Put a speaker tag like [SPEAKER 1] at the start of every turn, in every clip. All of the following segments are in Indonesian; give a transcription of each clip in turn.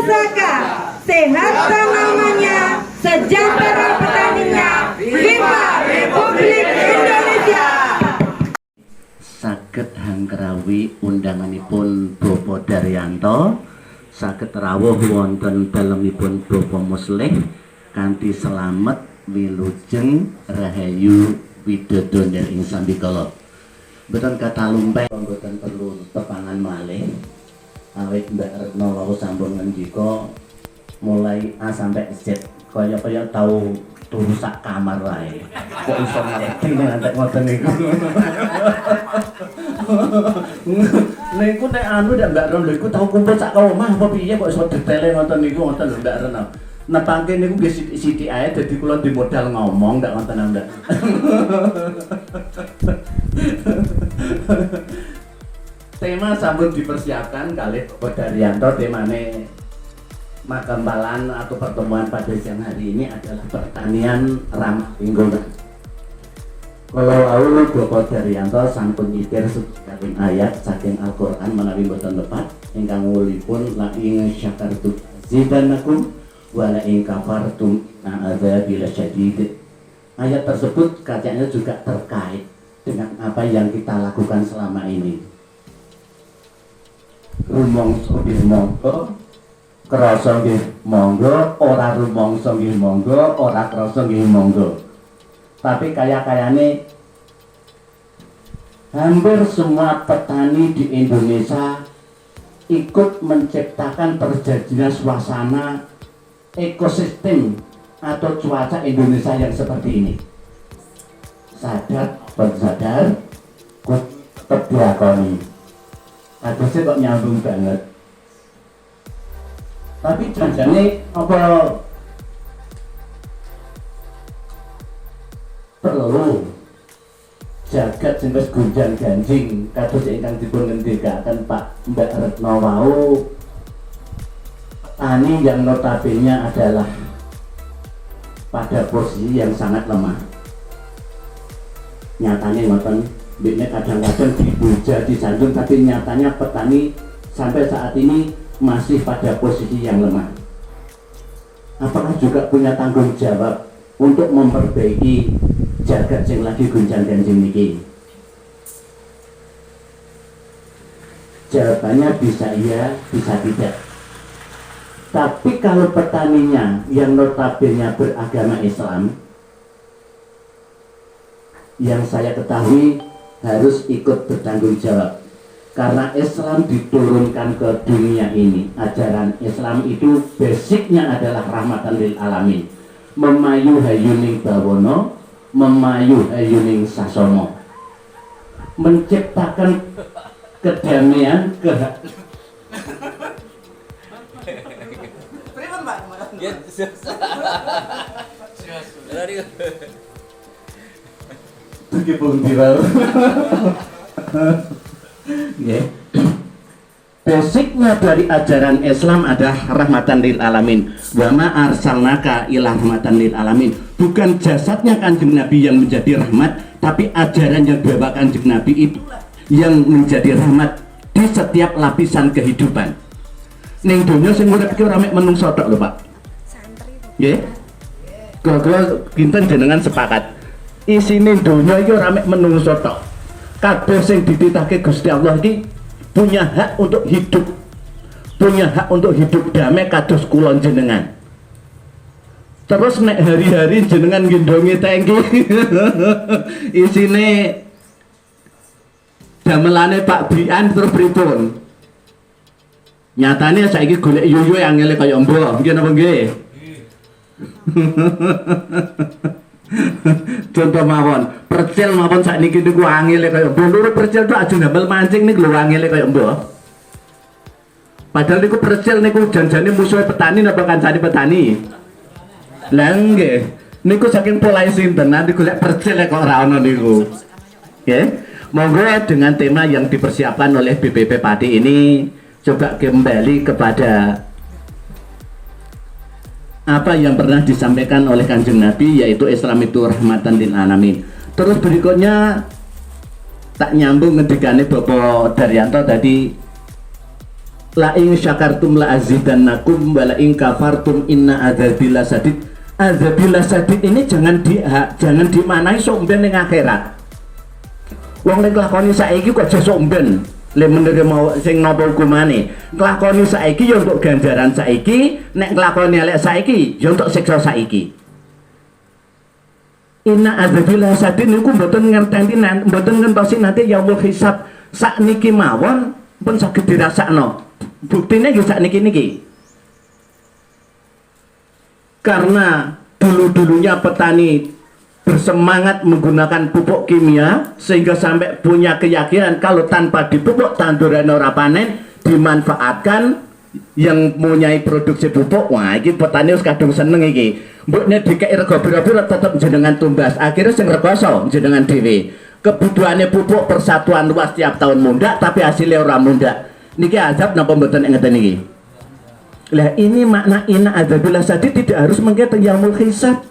[SPEAKER 1] pusaka, sehat tanamannya, sejahtera petaninya. Viva Republik Indonesia.
[SPEAKER 2] Saged hangkrawi undanganipun Bapak Daryanto, saged rawuh wonten dalemipun Bapak Muslih kanthi selamet wilujeng rahayu widodona ing sambikala. Mboten kata lumpeh, mboten perlu tepangan malih. Awit Mbak Retno wau sampun ngendika mulai A sampai Z kaya tau turu sak kamar wae. Kok iso ngerti ngantek ngoten niku. Niku nek anu nek Mbak Retno iku tau kumpul sak omah apa piye kok iso detele ngoten niku ngoten lho Mbak Retno. Nepangke niku nggih sithik-sithik ae dadi kula di modal ngomong ndak ngoten Mbak. Tema sampun dipersiapkan kalih Bapak Daryanto, temane Magempalan atau pertemuan pada siang hari ini adalah pertanian ramah lingkungan. Kalau awal Bapak Daryanto sampun nyitir saking ayat saking Al-Qur'an menawi boten lepat ingkang wulipun la ing syakartum zidanakum wa la ing kafartum a'adzabil syadid. Ayat tersebut katanya juga terkait dengan apa yang kita lakukan selama ini. Rumangsa nggih monggo, krasa nggih monggo, ora rumangsa nggih monggo, ora krasa nggih monggo. Tapi kaya-kayane hampir semua petani di Indonesia ikut menciptakan terjadinya suasana ekosistem atau cuaca Indonesia yang seperti ini. Sadar, bersadar, tetap diakoni. Adusnya kok nyambung banget. Tapi janjane apa perlu jagat sing wis gunjang ganjing kados ingkang dipun ngendikaken Pak Mbak Retno wau, petani yang notabene adalah pada posisi yang sangat lemah. Nyatanya ngoten, mbekne kadang-kadang dipuja disanjung, tapi nyatanya petani sampai saat ini masih pada posisi yang lemah. Apakah juga punya tanggung jawab untuk memperbaiki jagat sing lagi gunjang ganjing niki? Jawabannya bisa iya, bisa tidak. Tapi kalau petaninya yang notabene beragama Islam, yang saya ketahui harus ikut bertanggung jawab. Karena Islam diturunkan ke dunia ini, ajaran Islam itu basicnya adalah rahmatan lil alamin. Memayu hayuning bawono, memayu hayuning sasono. Menciptakan kedamaian, basicnya dari ajaran Islam adalah rahmatan lil alamin. Wa ma arsalnaka ila rahmatan lil alamin. Bukan jasadnya Kanjeng Nabi yang menjadi rahmat, tapi ajaran yang dibawa Kanjeng Nabi itu yang menjadi rahmat di setiap lapisan kehidupan. Ning donya sing urip iki ora mek menungso tok lho, Pak. Nggih. Kula kinten jenengan sepakat. Isine donya iki ora mek menungso tok. Kabeh sing dititahke Gusti Allah iki punya hak untuk hidup, punya hak untuk hidup damai kados kula jenengan. Terus nek hari-hari jenengan ngendongi tangki isine damelane Pak Bian terus pripun? Nyatane saiki golek yuyu angele kaya mbok, nggih napa nggih? Contoh mawon, percil mawon sakniki niku angele kaya mbok. Percil tok aja ndamel mancing niku lho angele kaya mbok. Padahal niku percil niku janjane musuhe petani napa kancane petani. Lah nggih, niku saking polahe sinten nanti golek percil kok ora ana niku. Nggih. Monggo dengan tema yang dipersiapkan oleh BPP Padi ini coba kembali kepada apa yang pernah disampaikan oleh Kanjeng Nabi, yaitu Islam itu rahmatan lil alamin. Terus berikutnya tak nyambung ngendikane Bapak Daryanto tadi, La in syakartum la azidannakum wa la in kafartum inna adzabi lasadid. Adzabi lasadid ini jangan dimanai sok ben ning akhirat. Wong nek lakoni saiki kok aja sok ben le menerima sing napa hukumane. Nglakoni saiki ya untuk ganjaran saiki, nek nglakoni elek saiki ya untuk siksa saiki. Inna adzabi lasadid niku mboten ngerteni mboten ngentosi nanti yaumul hisab sakniki mawon pun saged dirasakno. Buktinya nggih sakniki-niki. Karena dulu-dulunya petani bersemangat menggunakan pupuk kimia sehingga sampai punya keyakinan kalau tanpa dipupuk tanduran ora panen, dimanfaatkan yang mempunyai produksi pupuk. Wah, iki petani wis kadung seneng iki. Mbokne dikek rega pira-pira tetep jenengan tumbas. Akhirnya sing rekoso jenengan dhewe. Kebutuhannya pupuk persatuan luas tiap tahun mundak tapi hasilnya ora mundak. Niki azab napa mboten ngeten niki. Lah ini makna inna adzabil sadid tidak harus mengkete yaumul hisab.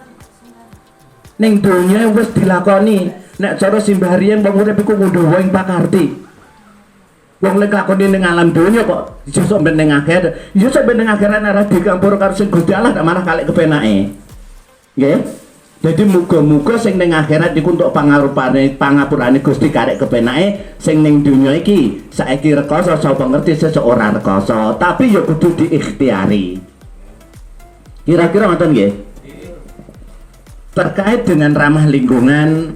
[SPEAKER 2] Ning donya wis dilakoni. Nek cara simbah riyen wong urip iku ngundhuh ing pakarti. Wong lek lakoni ning alam donya kok iso sok ben ning akhirat. Iso sok ben ning akhirat ora dikampur karo sing Gusti Allah malah kalek kepenake. Nggih. Jadi muga-muga sing ning akhirat iku untuk pangapurane Gusti karek kepenake, sing ning dunya iki saiki rekoso sapa ngerti sesuk ora rekoso, tapi ya kudu diikhtiari. Kira-kira ngoten nggih. Terkait dengan ramah lingkungan,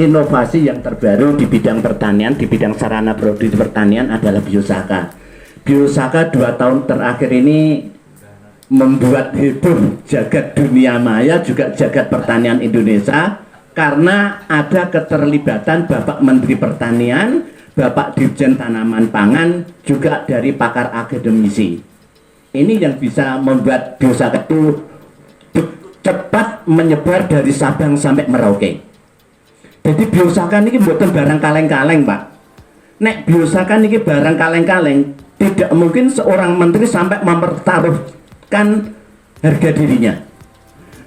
[SPEAKER 2] inovasi yang terbaru di bidang pertanian, di bidang sarana produksi pertanian adalah Biosaka. Biosaka 2 tahun terakhir ini membuat heboh jagat dunia maya juga jagat pertanian Indonesia karena ada keterlibatan Bapak Menteri Pertanian, Bapak Dirjen Tanaman Pangan, juga dari pakar akademisi. Ini yang bisa membuat Biosaka itu cepat menyebar dari Sabang sampai Merauke. Jadi Biosaka ini bukan barang kaleng-kaleng, Pak. Nek Biosaka ini barang kaleng-kaleng, tidak mungkin seorang menteri sampai mempertaruhkan harga dirinya.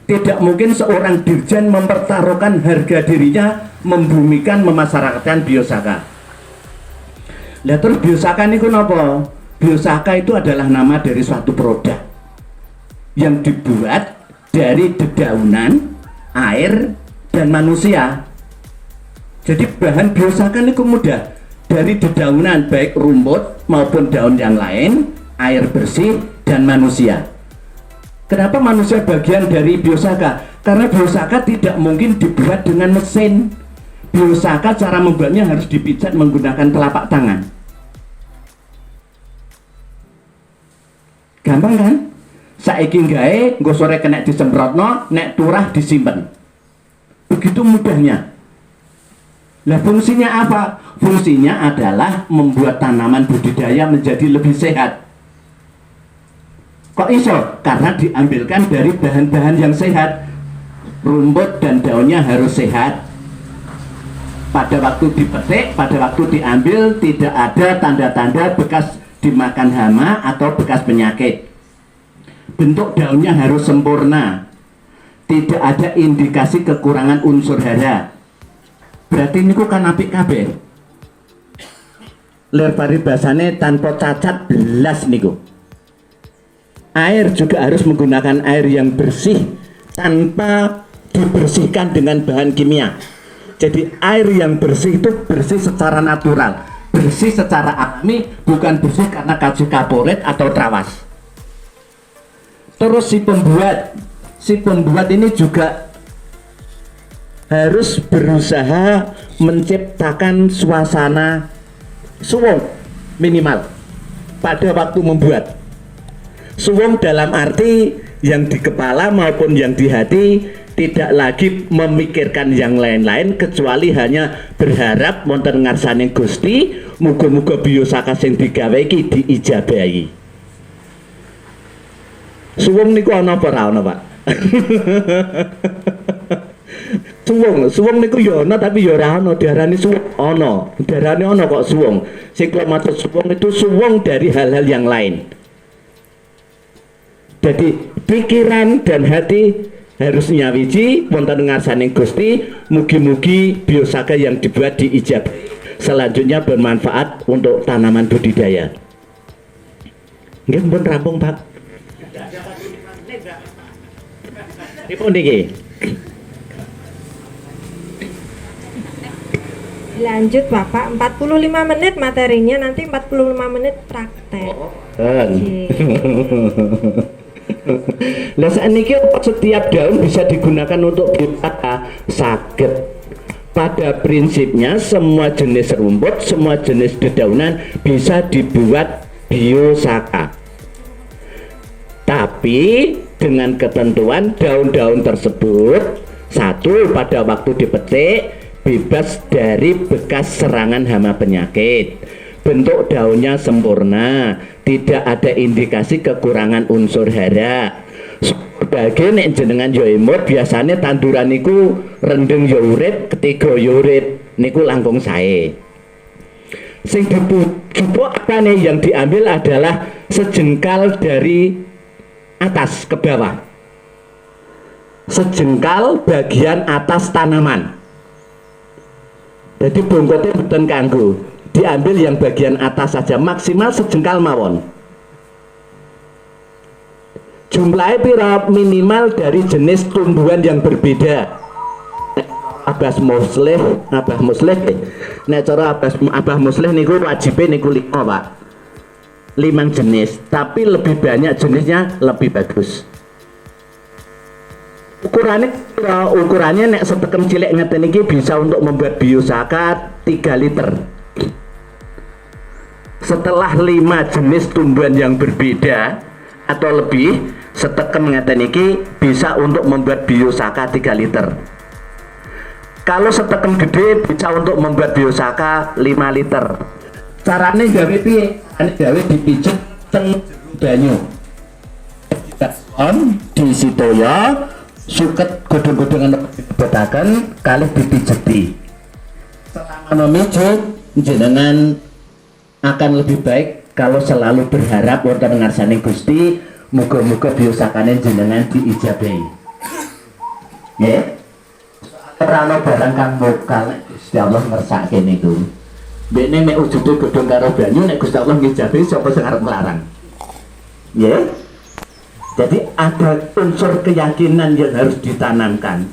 [SPEAKER 2] Tidak mungkin seorang dirjen mempertaruhkan harga dirinya membumikan memasyarakatkan Biosaka. Lah terus Biosaka ini kenapa? Biosaka itu adalah nama dari suatu produk yang dibuat dari dedaunan, air, dan manusia. Jadi bahan Biosaka ini mudah, dari dedaunan baik rumput maupun daun yang lain, air bersih, dan manusia. Kenapa manusia bagian dari Biosaka? Karena Biosaka tidak mungkin dibuat dengan mesin. Biosaka cara membuatnya harus dipijat menggunakan telapak tangan. Gampang kan? Saiki gawe, nggo sore kena disemprotno, nek turah disimpen. Begitu mudahnya. Lah fungsinya apa? Fungsinya adalah membuat tanaman budidaya menjadi lebih sehat. Kok iso? Karena diambilkan dari bahan-bahan yang sehat. Rumput dan daunnya harus sehat. Pada waktu dipetik, pada waktu diambil tidak ada tanda-tanda bekas dimakan hama atau bekas penyakit. Bentuk daunnya harus sempurna. Tidak ada indikasi kekurangan unsur hara. Berarti ini kan apik kabeh. Ler paribasane tanpa cacat belas niku. Air juga harus menggunakan air yang bersih tanpa dibersihkan dengan bahan kimia. Jadi air yang bersih itu bersih secara natural, bersih secara alami, bukan bersih karena kasih kaporit atau trawas. Terus si pembuat ini juga harus berusaha menciptakan suasana suwung minimal pada waktu membuat. Suwung dalam arti yang di kepala maupun yang di hati tidak lagi memikirkan yang lain-lain kecuali hanya berharap wonten ngarsane Gusti muga-muga Biosaka sing digawe iki diijabahi. Suwung niku ana apa ora ana, Pak? Suwung niku ya ana tapi ya ora ana, diarani suwung ana. Diarani ana kok suwung. Sing maksud suwung itu suwung dari hal-hal yang lain. Jadi pikiran dan hati harus nyawiji wonten ngarsane Gusti mugi-mugi Biosaka yang dibuat diijabahi selanjutnya bermanfaat untuk tanaman budidaya. Nggih pun rampung Pak. Nipun niki.
[SPEAKER 1] Lanjut Bapak, 45 menit materinya, nanti 45 menit praktek.
[SPEAKER 2] Lah sakniki setiap daun bisa digunakan untuk biosaka saged. Pada prinsipnya semua jenis rumput, semua jenis dedaunan bisa dibuat biosaka. Tapi dengan ketentuan daun-daun tersebut satu pada waktu dipetik bebas dari bekas serangan hama penyakit, bentuk daunnya sempurna, tidak ada indikasi kekurangan unsur hara. Sebagai nek jenengan yo imut biasanya tanduran niku rendeng yo urip, ketiga yo urip, niku langkung sae. Sing dipupukane yang diambil adalah sejengkal dari atas ke bawah, sejengkal bagian atas tanaman. Jadi bongkotnya bukan kanggo, diambil yang bagian atas saja, maksimal sejengkal mawon. Jumlahnya pira minimal dari jenis tumbuhan yang berbeda. Abah muslih, nek cara abah muslih niku wajibnya niku 5 Pak. 5 jenis, tapi lebih banyak jenisnya lebih bagus. Ukurannya nek setekem cilik ngeten iki bisa untuk membuat biosaka 3 liter. Setelah 5 jenis tumbuhan yang berbeda atau lebih, setekem ngeten iki bisa untuk membuat biosaka 3 liter. Kalau setekem gede bisa untuk membuat biosaka 5 liter. Carane gawe piye? Gawe dipijet teng banyu. Di sitoya suket godhong-godhongan dibetaken kalih dipijeti. Selama mijet jenengan akan lebih baik kalau selalu berharap wonten ngarsane Gusti muga-muga biosakane jenengan diijabahi. Nggih. Ora ana barang kang mokal Gusti Allah ngersake niku. Mbekne nek wujude godhong karo banyu nek Gusti Allah ngijabahi sapa sing arep nglarang. Nggih. Jadi ada unsur keyakinan yang harus ditanamkan.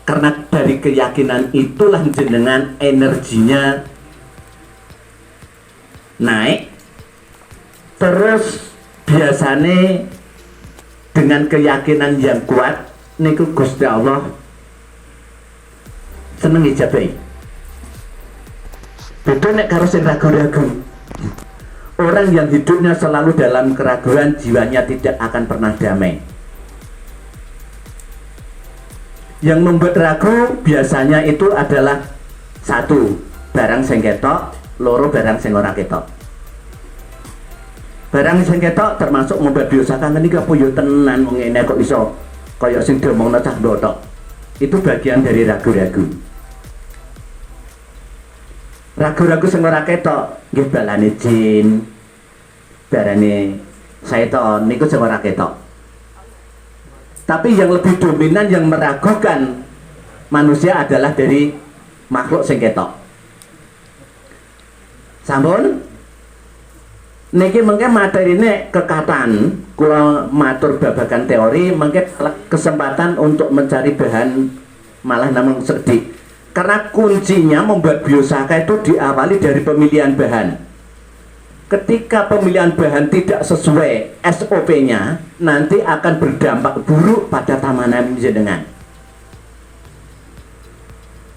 [SPEAKER 2] Karena dari keyakinan itulah jenengan energinya naik. Terus biasanya dengan keyakinan yang kuat niku Gusti Allah seneng ijabahi. Beda nek karo sing ragu-ragu. Orang yang hidupnya selalu dalam keraguan, jiwanya tidak akan pernah damai. Yang membuat ragu biasanya itu adalah satu, barang sing ketok, loro barang sing ora ketok. Barang sing ketok termasuk membuat biosaka niki apa yo tenan wong ngene kok iso kaya sing diomongno cah ndotok. Itu bagian dari ragu-ragu. Ragu-ragu sing ora ketok nggih balane jin, barane setan niku sing ora ketok. Tapi yang lebih dominan yang meragukan manusia adalah dari makhluk sing ketok. Sampun niki mengke materine kekatan kula matur babagan teori mengke kesempatan untuk mencari bahan malah namung sedhik. Karena kuncinya membuat biosaka itu diawali dari pemilihan bahan. Ketika pemilihan bahan tidak sesuai SOP-nya, nanti akan berdampak buruk pada tanaman jenengan.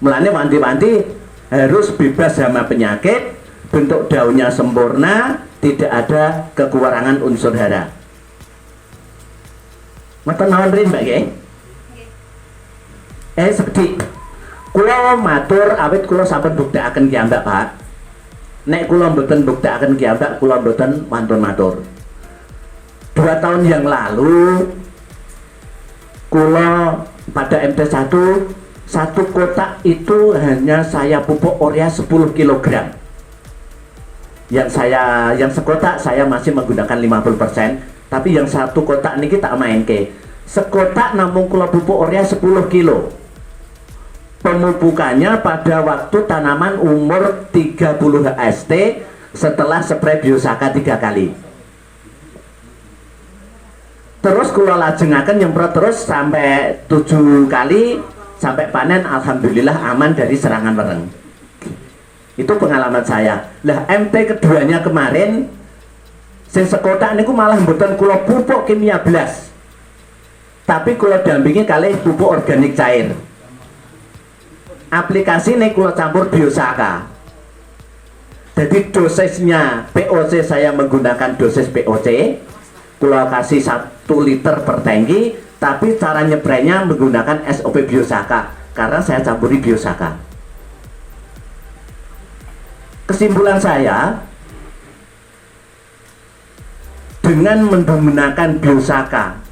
[SPEAKER 2] Mulane wanti-wanti harus bebas hama penyakit, bentuk daunnya sempurna, tidak ada kekurangan unsur hara. Ngoten mawon rin Mbak nggih. Seperti kula matur awit kula sampun buktekaken kiambak Pak. Nek kula mboten buktekaken kiambak kula mboten wantun matur. 2 tahun yang lalu kula pada MT1 satu kotak itu hanya saya pupuk urea 10 kg. Yang sekotak saya masih menggunakan 50%, tapi yang satu kotak niki tak main ke. Sekotak namung kula pupuk urea 10 kilo. Pemupukannya pada waktu tanaman umur 30 HST setelah spray biosaka 3 kali. Terus kula lajengaken nyemprot terus sampai 7 kali sampai panen, alhamdulillah aman dari serangan wereng. Itu pengalaman saya. Lah MT keduanya kemarin sing sekotak niku malah mboten kula pupuk kimia blas. Tapi kula dampingi kalih pupuk organik cair. Aplikasi ini kula campur biosaka. Jadi dosisnya POC saya menggunakan dosis POC. Kula kasih 1 liter per tangki, tapi cara nyebrainya menggunakan SOP biosaka karena saya campuri biosaka. Kesimpulan saya, dengan menggunakan biosaka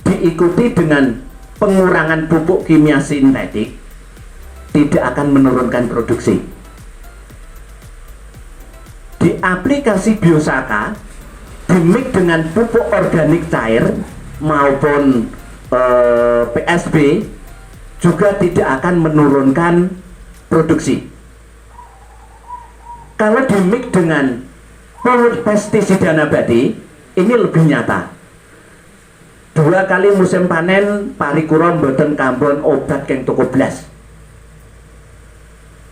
[SPEAKER 2] diikuti dengan pengurangan pupuk kimia sintetik, tidak akan menurunkan produksi. Di aplikasi biosaka dimix dengan pupuk organik cair maupun PSB juga tidak akan menurunkan produksi. Kalau dimix dengan pestisida nabati, ini lebih nyata. 2 kali musim panen parikura mboten kambon obat keng toko blas.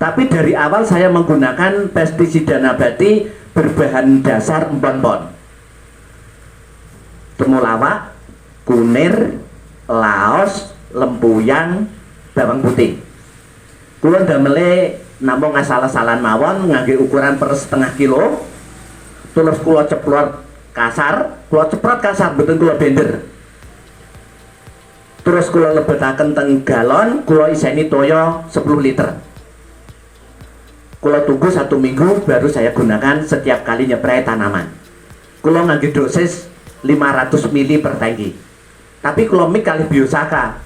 [SPEAKER 2] Tapi dari awal saya menggunakan pestisida nabati berbahan dasar empon-empon. Temulawak, kunir, laos, lempuyang, bawang putih. Kula ndamele namung asal-asalan mawon ngangge ukuran per setengah kilo. Terus kula ceplok kasar, kula ceprot kasar mboten kula blender. Terus kula lebetaken teng galon, kula iseni toyo 10 liter. Kula tunggu 1 minggu baru saya gunakan setiap kali nyepray tanaman. Kula ngangge dosis 500 ml per tangki. Tapi kula mix kali biosaka.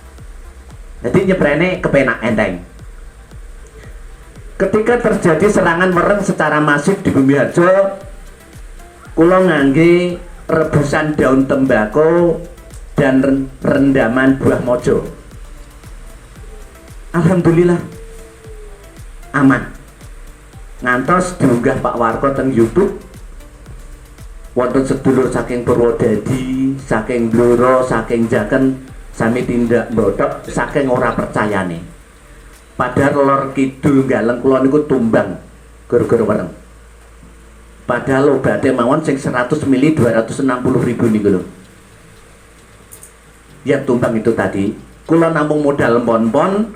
[SPEAKER 2] Jadi nyeprene kepenak enteng. Ketika terjadi serangan wereng secara masif di Bumi Harjo, kula ngangge rebusan daun tembakau dan rendaman buah mojo. Alhamdulillah aman. Ngantos diunggah Pak Warko teng YouTube, wonten sedulur saking Purwodadi, saking Blora, saking Jaken sami tindak mbodhok saking ora percayane. Padahal lor kidul Galeng kula niku tumbang gara-gara wereng. Padahal obatnya mawon sing 100 ml 260.000 niku lho. Ya tumbang itu tadi. Kula namung modal empon-empon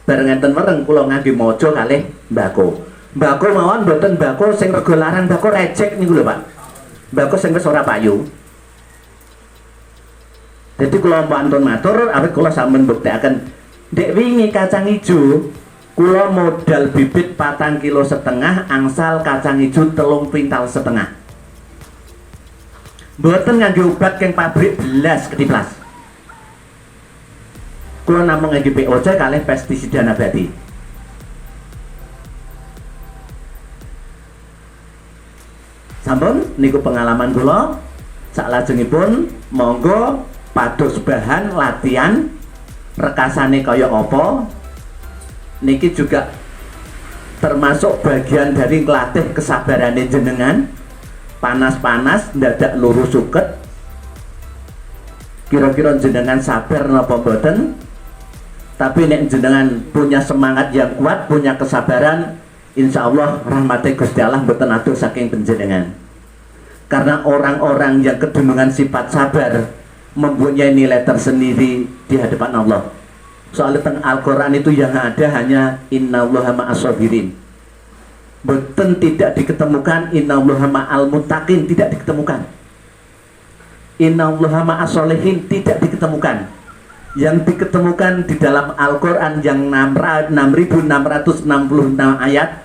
[SPEAKER 2] bareng enten wereng kula ngangge mojo kalih mbako. Mbako mawon mboten mbako sing rega larang, mbako recek niku lho, Pak. Mbako sing wis ora payu. Jadi kula pantun matur awit kula sampun mbuktekaken dek wingi kacang ijo kula modal bibit 4,5 kilo angsal kacang ijo 3,5 pintal. Mboten ngangge obat keng pabrik belas ketiplas. Kula namung ngangge POC kalih pestisida nabati. Sampun niku pengalaman kula. Saklajengipun monggo pados bahan latihan rekasane kaya apa niki juga termasuk bagian dari ngelatih kesabarane jenengan. Panas-panas ndadak luru suket, kira-kira jenengan sabar napa mboten? Tapi nek jenengan punya semangat yang kuat, punya kesabaran, insya Allah rahmati Gusti Allah mboten adoh saking panjenengan. Karena orang-orang yang kedunungan sifat sabar mempunyai nilai tersendiri di hadapan Allah. Soalnya teng Al-Quran itu yang ada hanya innallaha ma'as-sabirin. Mboten tidak diketemukan innallaha ma'al muttaqin, tidak diketemukan. Innallaha ma'as-sholihin tidak diketemukan. Yang diketemukan di dalam Al-Quran yang 6.666 ayat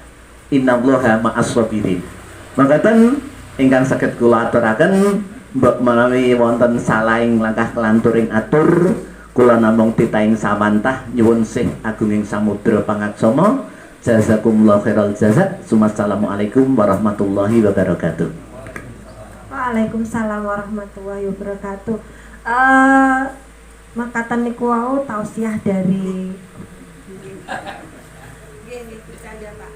[SPEAKER 2] innallaha ma'as-sabirin. Makaten ingkang saged kula aturaken mbok menawi wonten salahing langkah kelanturing atur kula namung titaing samantah nyuwun sih agunging samudra pangaksama. Jazakumullah khairal jazak. Assalamualaikum warahmatullahi wabarakatuh.
[SPEAKER 1] Waalaikumsalam warahmatullahi wabarakatuh. Makatan niku wau tausiah dari Gini, bercanda Pak.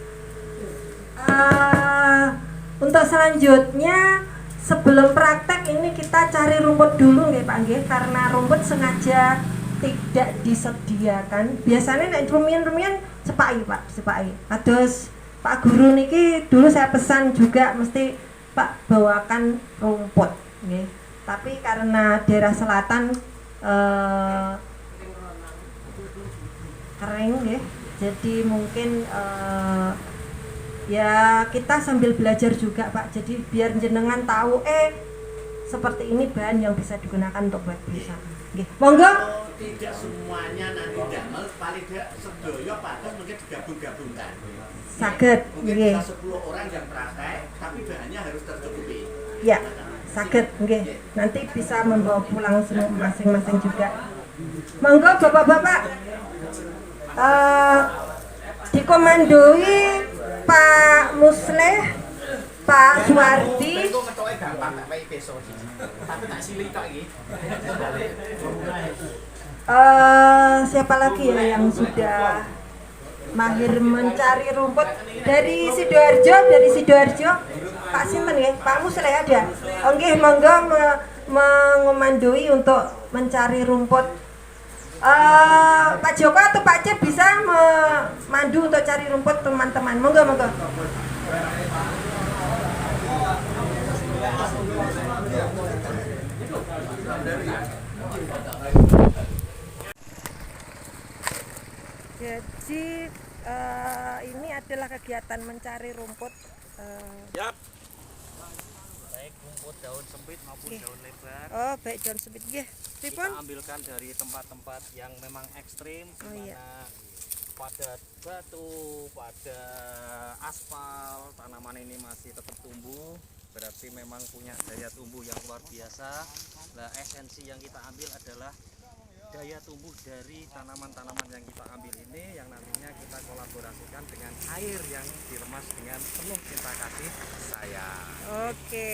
[SPEAKER 1] Untuk selanjutnya sebelum praktek ini kita cari rumput dulu nggih Pak nggih, karena rumput sengaja tidak disediakan. Biasanya nek rumian-rumian sepai Pak, sepai. Kados Pak Guru niki dulu saya pesan juga mesti Pak bawakan rumput nggih. Tapi karena daerah selatan kering nggih. Jadi mungkin ya kita sambil belajar juga Pak. Jadi biar jenengan tahu seperti ini bahan yang bisa digunakan untuk buat bisa. Nggih. Monggo.
[SPEAKER 2] Tidak semuanya nanti damel, paling tidak sedaya padat mungkin digabung-gabungkan.
[SPEAKER 1] Saged.
[SPEAKER 2] Mungkin
[SPEAKER 1] Nggih.
[SPEAKER 2] bisa 10 orang yang praktek, tapi bahannya harus tercukupi.
[SPEAKER 1] Ya, saged nggih. Nanti bisa membawa pulang semua masing-masing juga. Monggo Bapak-bapak. Dikomandoi Pak Musleh, Pak Suwardi. Siapa lagi ya yang sudah mahir mencari rumput dari Sidoarjo, Pak Sinten ya, Pak Musleh ada. Oke, monggo mengomandoi untuk mencari rumput. Pak Joko atau Pak Cep bisa memandu untuk cari rumput teman-teman. Monggo. Jadi ini adalah kegiatan mencari rumput.
[SPEAKER 3] Yap. Baik rumput daun sempit maupun daun lebar.
[SPEAKER 1] Oh, baik daun sempit. Nggih.
[SPEAKER 3] Kita ambilkan dari tempat-tempat yang memang ekstrim, di mana pada batu, pada aspal, tanaman ini masih tetap tumbuh. Berarti memang punya daya tumbuh yang luar biasa. Nah, esensi yang kita ambil adalah daya tumbuh dari tanaman-tanaman yang kita ambil ini, yang nantinya kita kolaborasikan dengan air yang diremas dengan penuh cinta kasih sayang.
[SPEAKER 1] Oke,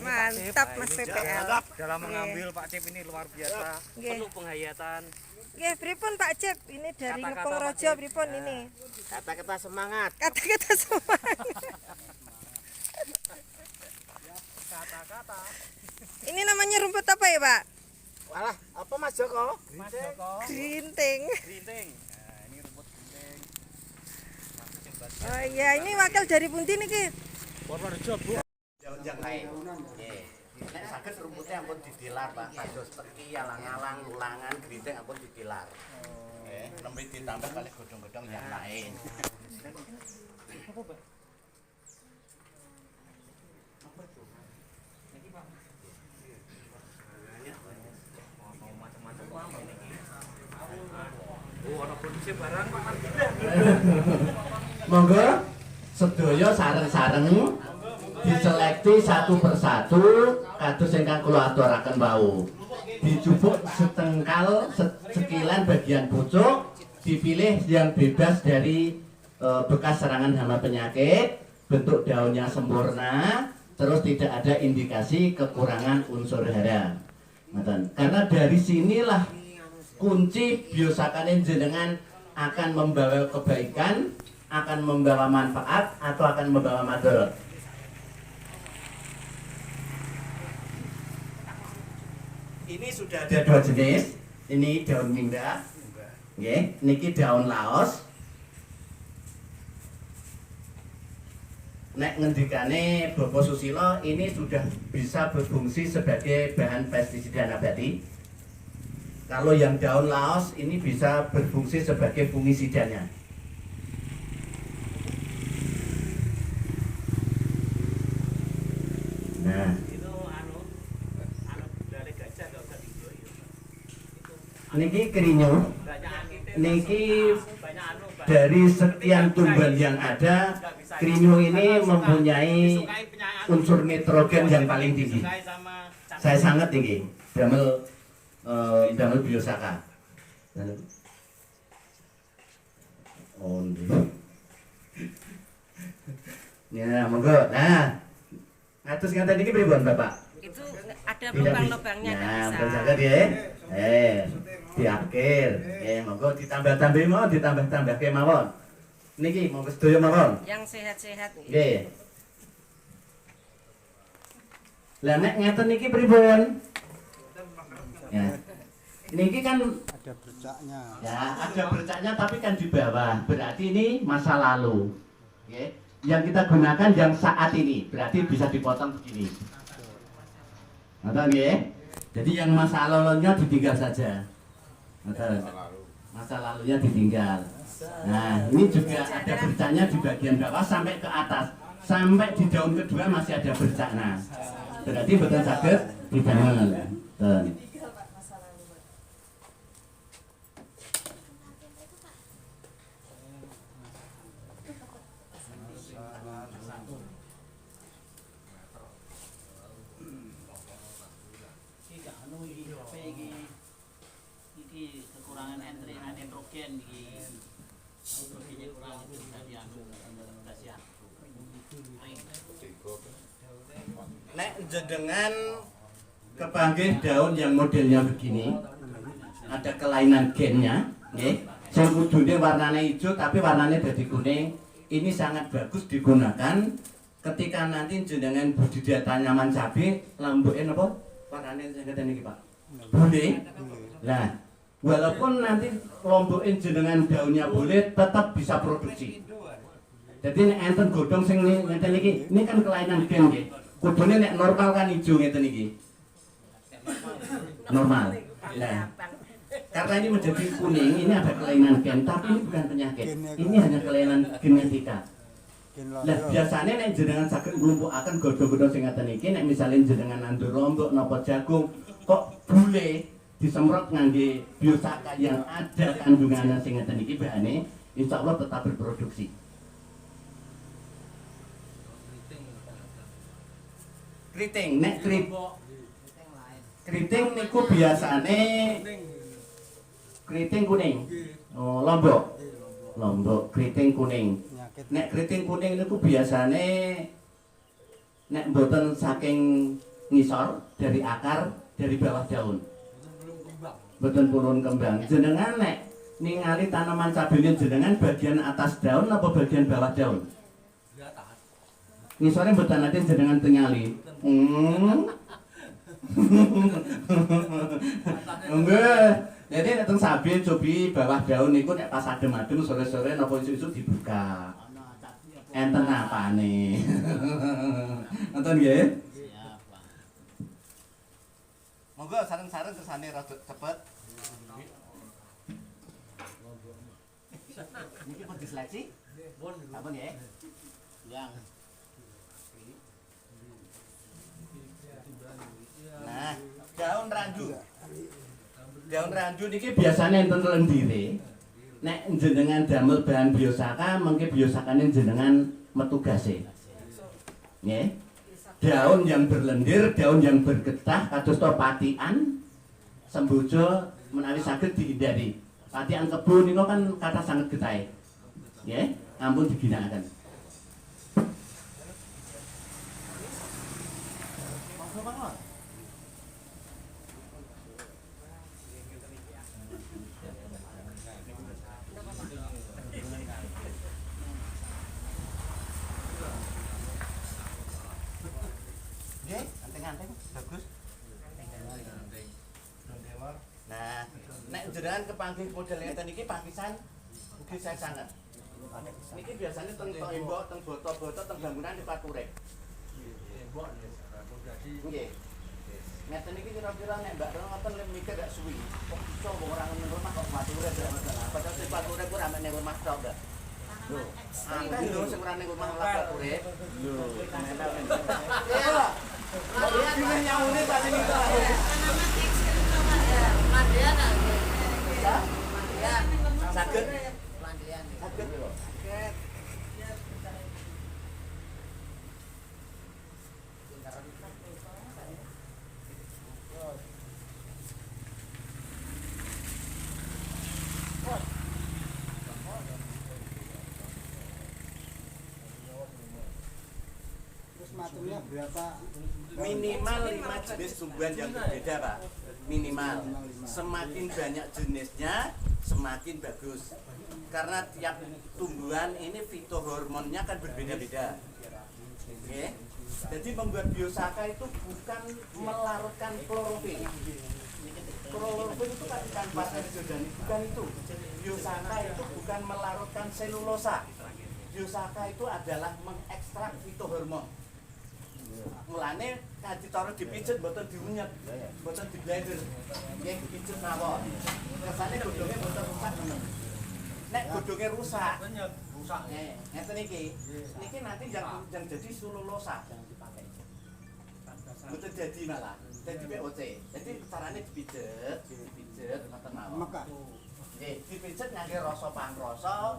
[SPEAKER 1] mantap Mas PPL.
[SPEAKER 3] Dalam mengambil Pak Cep ini luar biasa, penuh penghayatan.
[SPEAKER 1] Nggih, pripun Pak Cep? Ini dari Ngepung Rojo pripun ini?
[SPEAKER 3] Kata-kata semangat.
[SPEAKER 1] Kata-kata semangat.
[SPEAKER 3] Kata-kata.
[SPEAKER 1] Ini namanya rumput apa ya, Pak?
[SPEAKER 3] Walah, apa Mas Joko? Mas Joko.
[SPEAKER 1] Grinting.
[SPEAKER 3] Grinting. Nah, ini rumput grinting.
[SPEAKER 1] Oh iya, ini wakil dari pundi niki?
[SPEAKER 3] Purworejo, Bu.
[SPEAKER 2] Yang lain. Nggih. Nek saged rumputnya ampun ditilar, Pak. Kados teki, alang-alang, ulangan, grinting ampun ditilar. Nggih, nembe ditambah kali godhong-godhong yang lain.
[SPEAKER 3] Apa, Pak?
[SPEAKER 2] Monggo sedaya sareng-sareng diselekti satu persatu kados ingkang kula aturaken wau. Dijupuk setengkal sekilan bagian pucuk, dipilih yang bebas dari bekas serangan hama penyakit, bentuk daunnya sempurna, terus tidak ada indikasi kekurangan unsur hara. Karena dari sinilah kunci biosakane jenengan akan membawa kebaikan, akan membawa manfaat, atau akan membawa madarat. Ini sudah ada dua jenis. Ini daun mingga, niki daun laos. Nek ngendikane Bapak Susilo, ini sudah bisa berfungsi sebagai bahan pestisida nabati. Kalau yang daun laos ini bisa berfungsi sebagai fungisidanya. Nah, niki kerinyo, niki dari sekian tumbuhan yang ada, kerinyo ini mempunyai unsur nitrogen yang paling tinggi. Saya sangat tinggi. Damel biosaka. Oh, ya, monggo. Nah, atus ngaten iki pripun, Bapak?
[SPEAKER 4] Itu ada lubang-lubangnya
[SPEAKER 2] Nah,
[SPEAKER 4] bisa.
[SPEAKER 2] betul saged ya. di akhir. Nggih, monggo ditambah-tambahi mawon, ditambah-tambahke mawon. Niki monggo sedaya mawon.
[SPEAKER 1] Yang sehat-sehat.
[SPEAKER 2] Nggih. Lah nek ngeten niki pripun? Ya. Niki kan
[SPEAKER 4] Ada bercaknya.
[SPEAKER 2] ya ada bercaknya tapi kan di bawah. Berarti ini masa lalu. Nggih. Yang kita gunakan yang saat ini. Berarti bisa dipotong begini. Ngoten nggih? Jadi yang masa lalunya ditinggal saja. Ngoten. Masa lalunya ditinggal. Nah, ini juga ada bercaknya di bagian bawah sampai ke atas. Sampai di daun kedua masih ada bercaknya. Berarti betul saged didamel. Ten.
[SPEAKER 5] Iki kekurangan nitrogen iki. Nitrogennya kurang itu bisa diambil kasihan.
[SPEAKER 2] Nek jenengan kepanggih daun yang modelnya begini, ada kelainan gennya, nggih. Sing kudune warnanya hijau tapi warnanya jadi kuning. Ini sangat bagus digunakan ketika nanti jenengan budidaya tanaman cabai, lambuke napa? Warnanya sing ngeten iki, Pak. Boleh. Nah, walaupun nanti lombokin jenengan daunnya boleh, tetap bisa produksi. Jadi nek enten godhong sing ngeten iki, ini kan kelainan gen nggih. Kudune nek normal kan hijau ngeten iki. Normal. Nah, karena ini menjadi kuning, ini ada kelainan gen, tapi ini bukan penyakit. Ini hanya kelainan genetika. Lah biasanya nek jenengan saged nglumpukaken godhong-godhong sing ngeten iki, nek misalnya jenengan nandur lombok napa jagung, kok bule disemprot ngangge biosaka yang ada kandungannya sing ngeten iki bahane, insyaallah tetap berproduksi. Keriting, nek keriting niku biasane keriting kuning. Oh, lombok. Lombok keriting kuning. Nek keriting kuning niku biasane nek mboten saking ngisor dari akar, dari bawah daun. Mboten purun kembang. Jenengan nek ningali tanaman cabai jenengan bagian atas daun apa bagian bawah daun? Ngisore mboten nate jenengan tingali. Enggak. Jadi nek teng sapi cobi bawah daun niku nek pas adem-adem sore-sore napa isu-isu dibuka. Enten apane? Nonton nggih?
[SPEAKER 5] Siap, Pak.
[SPEAKER 2] Monggo sareng-sareng kersane rada cepet. Niki pun diseleksi? Apa nggih?
[SPEAKER 5] Yang
[SPEAKER 2] Nah, daun randu. Daun randu niki biasanya enten lendire. Nek jenengan damel bahan biosaka, mengke biosakane jenengan metu gase. Nggih. Daun yang berlendir, daun yang bergetah kados to patian, sembojo menawi saged dihindari. Patian kebun niku kan kata sangat getahe. Nggih, ampun diginakaken. Anteng-anteng bagus. Nah, nek jenengan kepanggih model ngeten iki pakisan ugi saya sanget. Niki biasanya teng tembok, teng boto-boto, teng bangunan di paturek. Nggih. Ngeten iki kira-kira nek Mbak Rono ngoten lek mikir gak suwi. Kok iso wong ora nang rumah kok paturek gak masalah. Padahal di paturek ku ora ning rumah tok, Mbak. Lho, akeh lho sing ora ning rumah paturek. Lho, menel. Iya. Ini nyaune paling itu. Sakit? Sakit.
[SPEAKER 4] Terus macamnya berapa?
[SPEAKER 2] Minimal 5 jenis tumbuhan yang berbeda, Pak. Minimal. Semakin banyak jenisnya, semakin bagus. Karena tiap tumbuhan ini fitohormonnya kan berbeda-beda. Oke. Jadi membuat biosaka itu bukan melarutkan klorofil. Klorofil itu kan tanpa hidrodani, bukan itu. Biosaka itu bukan melarutkan selulosa. Biosaka itu adalah mengekstrak fitohormon. Mulane kaji taruh dipijet, boten diunyek, boten di blender. Nggih dipijet mawon. Kersane godhonge boten rusak temen. Nek godhonge rusak, ngeten iki. Niki nanti yang jadi selulosa. Boten jadi malah. Jadi POC. Jadi carane dipijet ngoten mawon.
[SPEAKER 4] Mekah
[SPEAKER 2] Nggih, dipijet ngangge rasa pangrasa.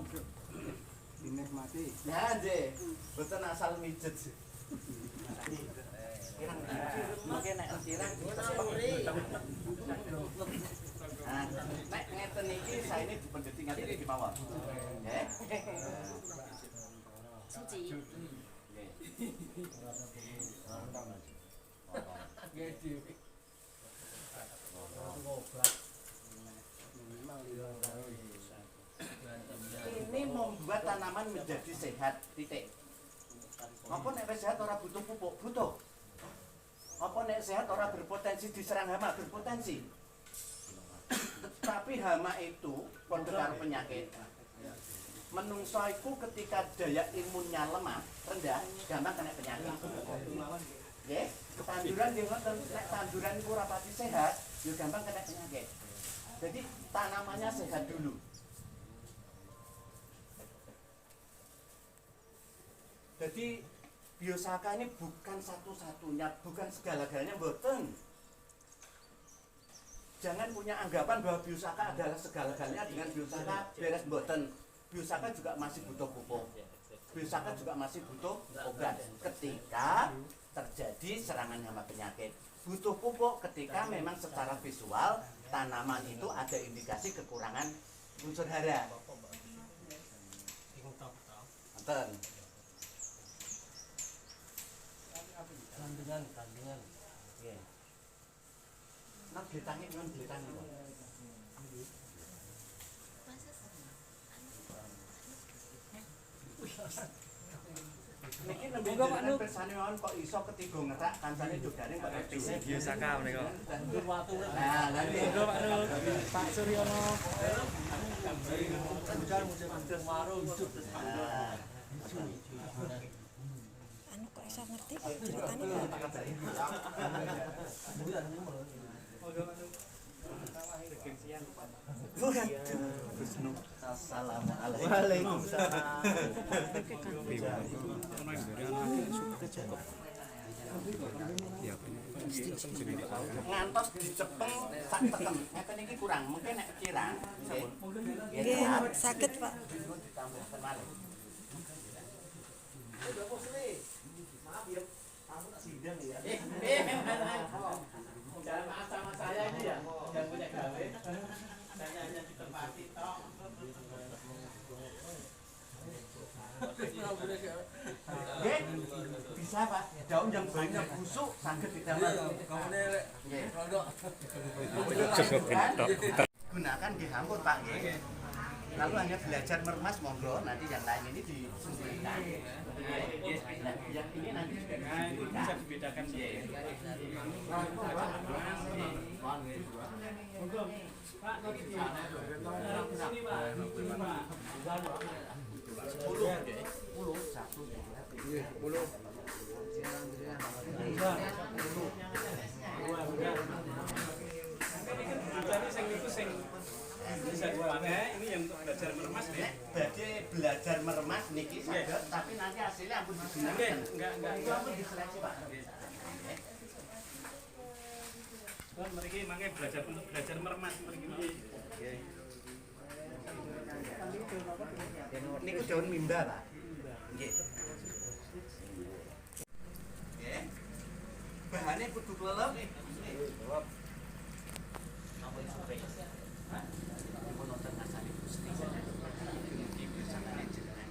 [SPEAKER 4] dinikmati.
[SPEAKER 2] Ya, nggih. Boten asal mijet. Kirang mungkin nek kirang nah, nek ngeten iki saene dipendheti ngati iki mawon. Nggih.
[SPEAKER 6] Suci.
[SPEAKER 2] Ini membuat tanaman menjadi sehat, titik. Apa nek wis sehat ora butuh pupuk? Butuh. Apa nek sehat ora berpotensi diserang hama? Berpotensi. Tapi hama itu padha karo penyakit. Menungso iku ketika daya imunnya lemah, rendah, gampang kena penyakit. Nggih, tanduran nggih ngoten, nek tanduran iku ora pati sehat, yo gampang kena penyakit. Jadi tanamannya sehat dulu. Jadi biosaka ini bukan satu-satunya, bukan segala-galanya, mboten. Jangan punya anggapan bahwa biosaka adalah segala-galanya dengan biosaka beres, mboten. Biosaka juga masih butuh pupuk. Biosaka juga masih butuh obat ketika terjadi serangan hama penyakit. Butuh pupuk ketika memang secara visual tanaman itu ada indikasi kekurangan unsur hara. Nonton. Kandungan. Nggih. Nek ditangi non ditangi. Niki nembe jenengan persane mawon kok iso ketigo ngerak kancane jogane kok episode
[SPEAKER 3] Biosaka menika.
[SPEAKER 2] Nah, lha iki
[SPEAKER 3] Pak Nur, Pak Suryono.
[SPEAKER 6] Anu kok iso ngerti ceritane
[SPEAKER 2] Assalamualaikum. Waalaikumsalam. Ngantos dicepeng sak tekem. Ngeten iki kurang, mungkin nek kirang nggih.
[SPEAKER 6] nggih saged Pak.
[SPEAKER 2] Ditambahkan malih. Maaf ya, kamu tak sidang ya. Jangan maaf sama saya ini ya, yang punya gawe. Saya hanya ditempati tok. Nggih, bisa Pak. Daun yang banyak busuk saged ditambah. Nggih. Gunakan di hampur Pak nggih. Lalu hanya belajar meremas monggo, nanti yang lain ini disembunyikan. Nah, yang ini nanti juga
[SPEAKER 3] Bisa dibedakan sendiri. Pak, sini Pak. 10. Bisa dipakai, ini yang untuk belajar meremas nih.
[SPEAKER 2] Jadi belajar meremas niki saged, tapi nanti hasilnya ampun digunakan.
[SPEAKER 3] Enggak.
[SPEAKER 2] Itu ampun diseleksi Pak.
[SPEAKER 3] Kan mereka mangke belajar untuk belajar meremas mriki.
[SPEAKER 2] Niku daun mimba Pak. Nggih. Nggih. Bahannya kudu kelelep. Apa itu space? Hah? Ibu nonton asali Gusti. Di bersama jenengan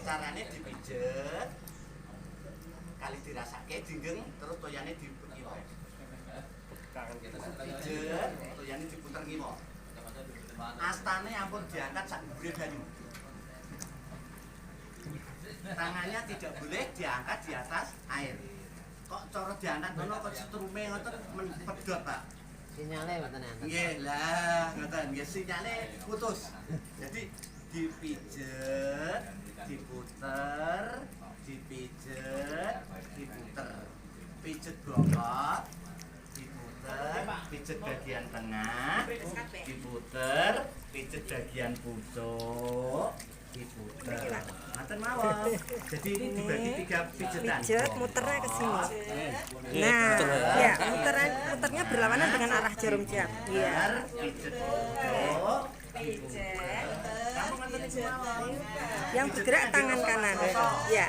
[SPEAKER 2] carane dipijet kali dirasake dinggeng terus terus toyane diputer ngiwa. Pijet, toyane diputer ngiwa. Astane ampun diangkat sak dhuwure banyu. Tangannya tidak boleh diangkat di atas air. Kok cara diangkat ngono kok setrume ngoten pedhot, Pak.
[SPEAKER 7] Sinyale mboten enten.
[SPEAKER 2] Nggih, lah ngoten, nggih sinyale putus. Jadi dipijet, diputer, dipijet, diputer. Pijet bokot, diputer, pijet bagian tengah, diputer, pijet bagian pucuk, diputer. Ngaten mawon. Jadi ini dibagi 3 pijetan.
[SPEAKER 6] Pijet muternya ke sini. Nah, ya, muternya berlawanan dengan arah jarum jam. Iya.
[SPEAKER 2] Pijet bokot, diputer.
[SPEAKER 6] Yang bergerak tangan kanan. Ya.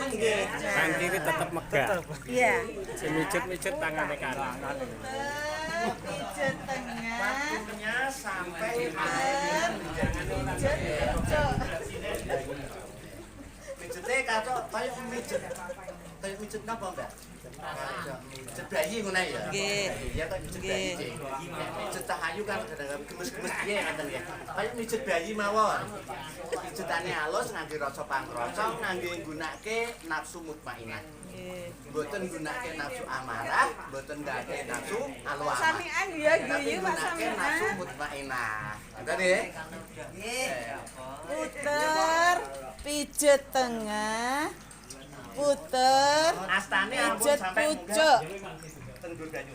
[SPEAKER 6] Nggih.
[SPEAKER 4] Tangan kiri tetap megah.
[SPEAKER 6] Iya.
[SPEAKER 4] Mijet-mijet tangannya kanan.
[SPEAKER 6] Pijet tengah.
[SPEAKER 2] Waktunya sampai mijetnya kacau kayak mijet. Kayak mijet napa enggak? Mijet bayi ngono ya.
[SPEAKER 6] Nggih.
[SPEAKER 2] Iya kok mijet bayi. Mijet Cahayu kan kadang-kadang gemes-gemes piye ngoten ya. Kayak mijet bayi mawon. Pijetane halus ngangge rasa pangkrasa, ngangge nggunakake nafsu mutmainah. Mboten nggunakake nafsu amarah, mboten nggunakake nafsu alwamah.
[SPEAKER 6] Samian ya guyu Pak
[SPEAKER 2] Nggunakake nafsu
[SPEAKER 6] Samian.
[SPEAKER 2] mutmainah. Ngoten nggih.
[SPEAKER 8] Puter, pijet tengah, puter,
[SPEAKER 2] Astane ampun
[SPEAKER 8] pijet
[SPEAKER 2] sampai
[SPEAKER 8] pucuk.
[SPEAKER 2] teng Dur Ganyu.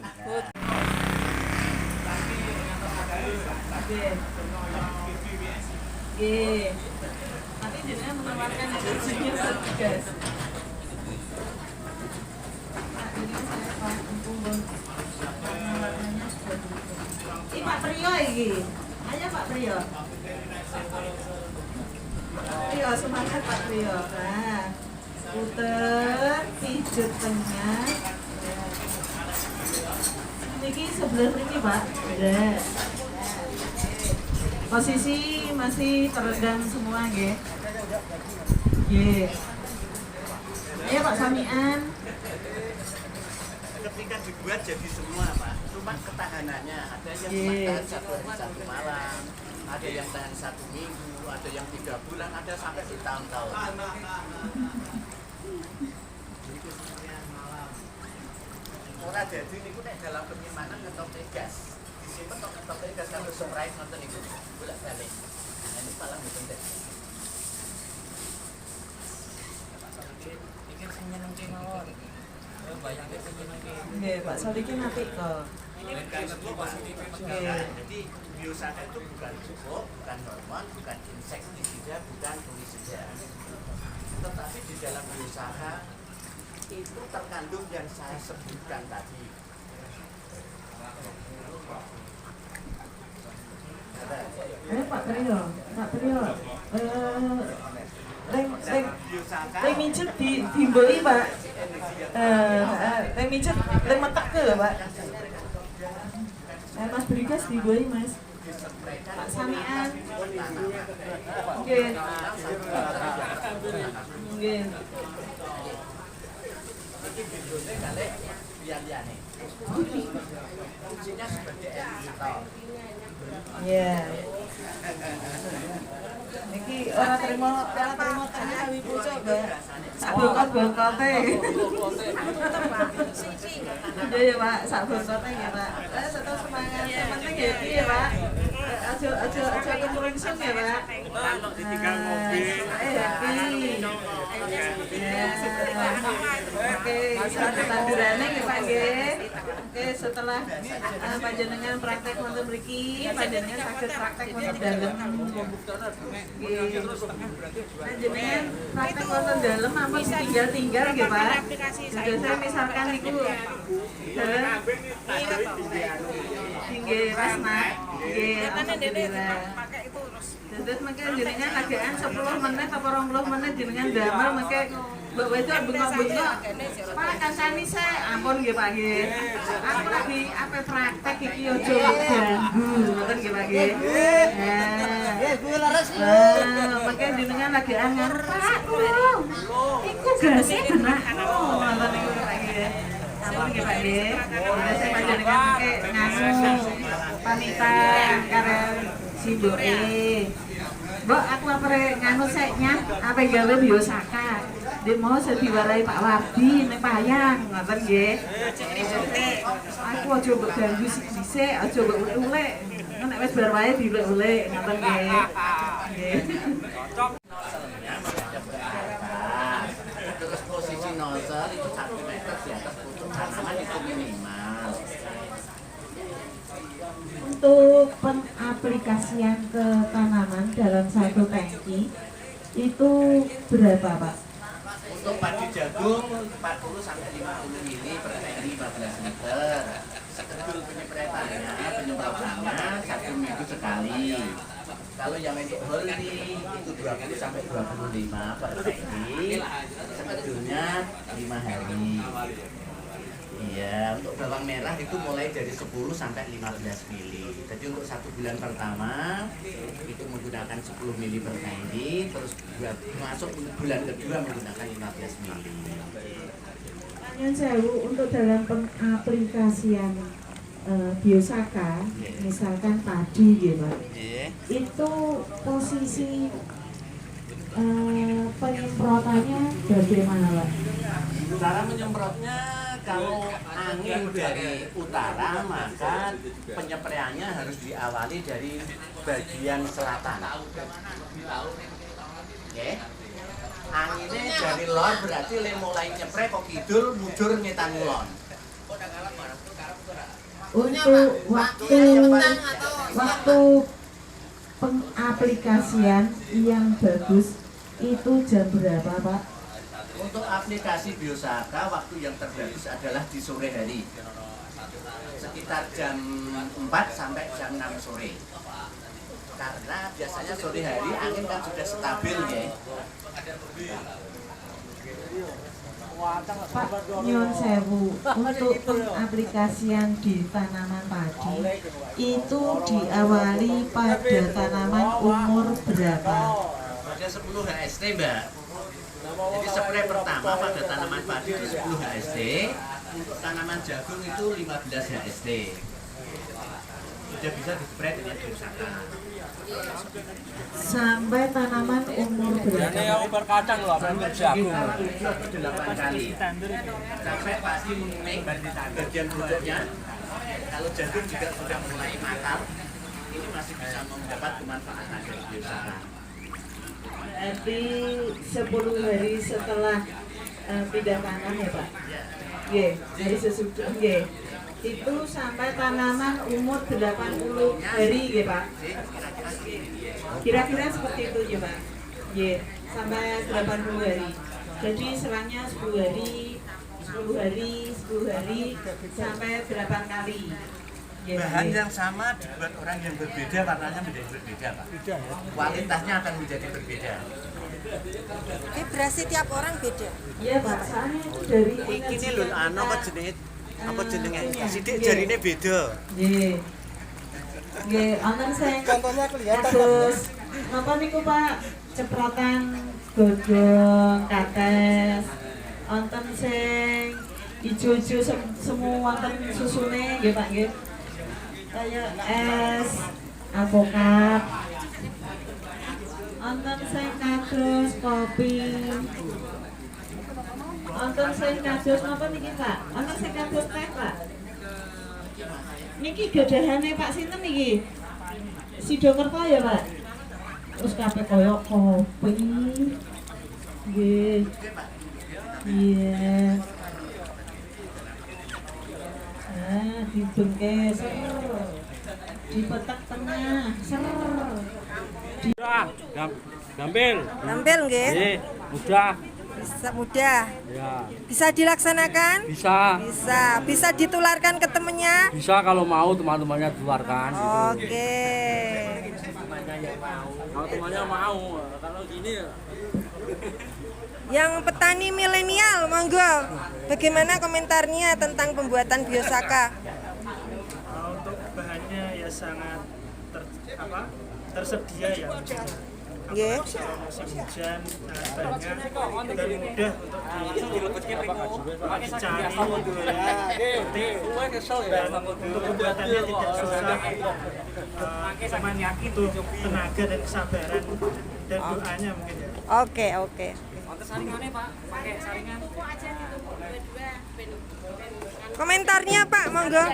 [SPEAKER 8] Tapi jenengan menawarkan hasilnya satgas. Ini Pak Priyo iki. Ayo Pak Priyo. Priyo semangat Pak Priyo. Nah, puter, pijet tengah. Niki sebelah ini Pak. Udah. Posisi masih teredam semua nggih. Nggih. Ayo Pak Samian.
[SPEAKER 2] Ketika dibuat jadi semua, Pak. Cuma ketahanannya ada yang cuma tahan 1 hari 1 malam, ada yang tahan 1 minggu, ada yang 3 bulan, ada sampai bertahun-tahun. Ora dadi niku nek dalam penyimpanan ngetop gas. Disimpen tok ngetop gas karo Sprite ngoten niku. Bolak-balik. Nah, ini malah mboten dadi.
[SPEAKER 3] Pikir sing nyenengke mawon. Bayangke sing nyenengke.
[SPEAKER 8] Nggih, Pak Sadikin apik kok.
[SPEAKER 2] Jadi biosada itu bukan cukup, bukan hormon, bukan insektisida, bukan fungisida. Tetapi di dalam biosada itu terkandung yang saya sebutkan tadi.
[SPEAKER 8] Ayo Pak Priyo, Pak Priyo. Reng mijet dimboi Pak. Reng mijet reng metek lho Pak. Mas Brigas dimboi Mas. Pak Samian. Nggih. Nggih.
[SPEAKER 2] Ini videonya kali lian-liane. Fungsinya sebagai editor.
[SPEAKER 8] Iya. Niki ora terima tanya awi pucuk, Mbak. Sak bongkot-bongkote. Iya ya, Pak, sak bongkote ya, Pak. Tetap semangat. Yang penting happy ya, Pak. Aja kemuringsung ya, Pak.
[SPEAKER 4] Kalau ditinggal mobil.
[SPEAKER 8] Happy. Ya. Oke, satu tandurannya ya, Pak nggih. Oke, setelah panjenengan praktek wonten mriki, panjenengan saged praktek wonten dalem. Panjenengan praktek wonten dalem ampun ditinggal-tinggal nggih, Pak. Sudah saya misalkan niku dalem nggih, Mas Mat. Nggih, alhamdulillah. Dados mengke jenengan lagian 10 menit apa 20 menit jenengan damel mengke Mbak Wedok bengok-bengok. Pak kancani saya ampun nggih Pak nggih. Aku lagi apa praktek iki aja ganggu ngoten nggih Pak nggih. Nggih, Bu leres Bu. Mengke jenengan lagi angar Pak. Iku gase benak. Ngoten niku Pak nggih. Ngapunten nggih Pak nggih. Saya panjenengan mengke nganu pamita karo si mboke. Mbok aku apare nganu seknya apa gawe biosaka. Dia mau saya diwarai Pak Wardi ning Payang ngoten nggih. Aku aja mbok ganggu sik-sik, aja mbok ulek-ulek. Nek wis bar wae diulek-ulek ngoten nggih. Nggih.
[SPEAKER 2] Terus posisi nozzle itu 1 meter di atas pucuk tanaman itu minimal.
[SPEAKER 7] Untuk pengaplikasian ke tanaman dalam satu tangki itu berapa Pak?
[SPEAKER 2] Untuk padi jagung 40 sampai 50 ml per tangki 15 liter. Sekedul penyemprotannya 1 minggu sekali. Kalau yang ini holy itu 20 sampai 25 per tangki. Sekedulnya 5 hari. Iya, untuk bawang merah itu mulai dari 10 sampai 15 mili. Jadi untuk 1 bulan pertama itu menggunakan 10 mili per tangki, terus masuk bulan kedua menggunakan 15 mili.
[SPEAKER 7] Pertanyaan sewu untuk dalam pengaplikasian biosaka, misalkan padi gitu Pak. Itu posisi penyemprotannya bagaimana Pak?
[SPEAKER 2] Cara menyemprotnya kalau angin dari utara maka penyepreannya harus diawali dari bagian selatan. Oke. Anginnya dari lor berarti mulai nyepre kok kidul mujur nyetan ngulon.
[SPEAKER 7] Untuk waktu pengaplikasian yang bagus itu jam berapa Pak?
[SPEAKER 2] Untuk aplikasi biosaka waktu yang terbagus adalah di sore hari, sekitar jam 4 sampai jam 6 sore. Karena biasanya sore hari angin kan sudah stabil ya.
[SPEAKER 7] Pak Nyon Sewu, untuk pengaplikasian di tanaman padi itu diawali pada tanaman umur berapa?
[SPEAKER 2] Pada 10 HST Mbak. Jadi spray pertama pada tanaman padi itu 10 HST, untuk tanaman jagung itu 15 HST. Sudah bisa di-spray dengan biosaka.
[SPEAKER 7] Sampai tanaman umur berapa?
[SPEAKER 4] Ini yang berkacang loh, ambil jagung.
[SPEAKER 2] 8 kali. Sampai padi mengenai bagian pojoknya. Kalau jagung juga sudah mulai matang, ini masih bisa mendapat kemanfaatan dari biosaka.
[SPEAKER 7] Berarti 10 hari setelah pindah tanam ya Pak? Iya, dari sesudah nggih. Itu sampai tanaman umur 80 hari ya Pak? Kira-kira seperti itu ya Pak? Iya, sampai 80 hari. Jadi selangnya 10 hari, 10 hari, 10 hari, sampai 8 kali.
[SPEAKER 2] Bahan yang sama dibuat orang yang berbeda, warnanya menjadi berbeda Pak. Kualitasnya akan menjadi berbeda.
[SPEAKER 6] Vibrasi tiap orang beda.
[SPEAKER 7] Iya Pak, soalnya itu dari
[SPEAKER 3] Ini lho apa jenenge? Apa jenenge?
[SPEAKER 7] Iya.
[SPEAKER 3] Sidik jarine beda.
[SPEAKER 7] Nggih. Nggih, wonten sing
[SPEAKER 6] Contohnya kelihatan.
[SPEAKER 7] kados napa niku Pak, ceprotan godhong, kates. Wonten sing ijo-ijo semu wonten susune nggih Pak nggih. Kaya es, alpukat. Wonten sing kados kopi. Wonten sing kados napa niki Pak? Wonten sing kados teh Pak. Niki gadahane Pak sinten niki? Sidokerto ya Pak? Terus kabeh koyo kopi. Nggih. Iya. Nah, dibengke ser. Dipetek tengah, ser.
[SPEAKER 4] Udah, gambil.
[SPEAKER 6] Tampil nggih.
[SPEAKER 4] Nggih, udah.
[SPEAKER 6] Bisa mudah.
[SPEAKER 4] Ya,
[SPEAKER 6] Bisa dilaksanakan?
[SPEAKER 4] bisa.
[SPEAKER 6] Bisa. Bisa ditularkan ke temennya?
[SPEAKER 4] Bisa kalau mau teman-temannya keluarkan gitu.
[SPEAKER 6] Oke.
[SPEAKER 4] Kalau temannya mau, kalau gini
[SPEAKER 6] Yang petani milenial, monggo. Bagaimana komentarnya tentang pembuatan biosaka?
[SPEAKER 9] Untuk bahannya ya sangat tersedia ya.
[SPEAKER 6] Nggih.
[SPEAKER 9] musim hujan banyak dan mudah untuk dicari untuk pembuatannya tidak susah, cuman butuh tenaga dan kesabaran dan doanya mungkin ya.
[SPEAKER 6] Oke, oke. Komentarnya Pak, monggo.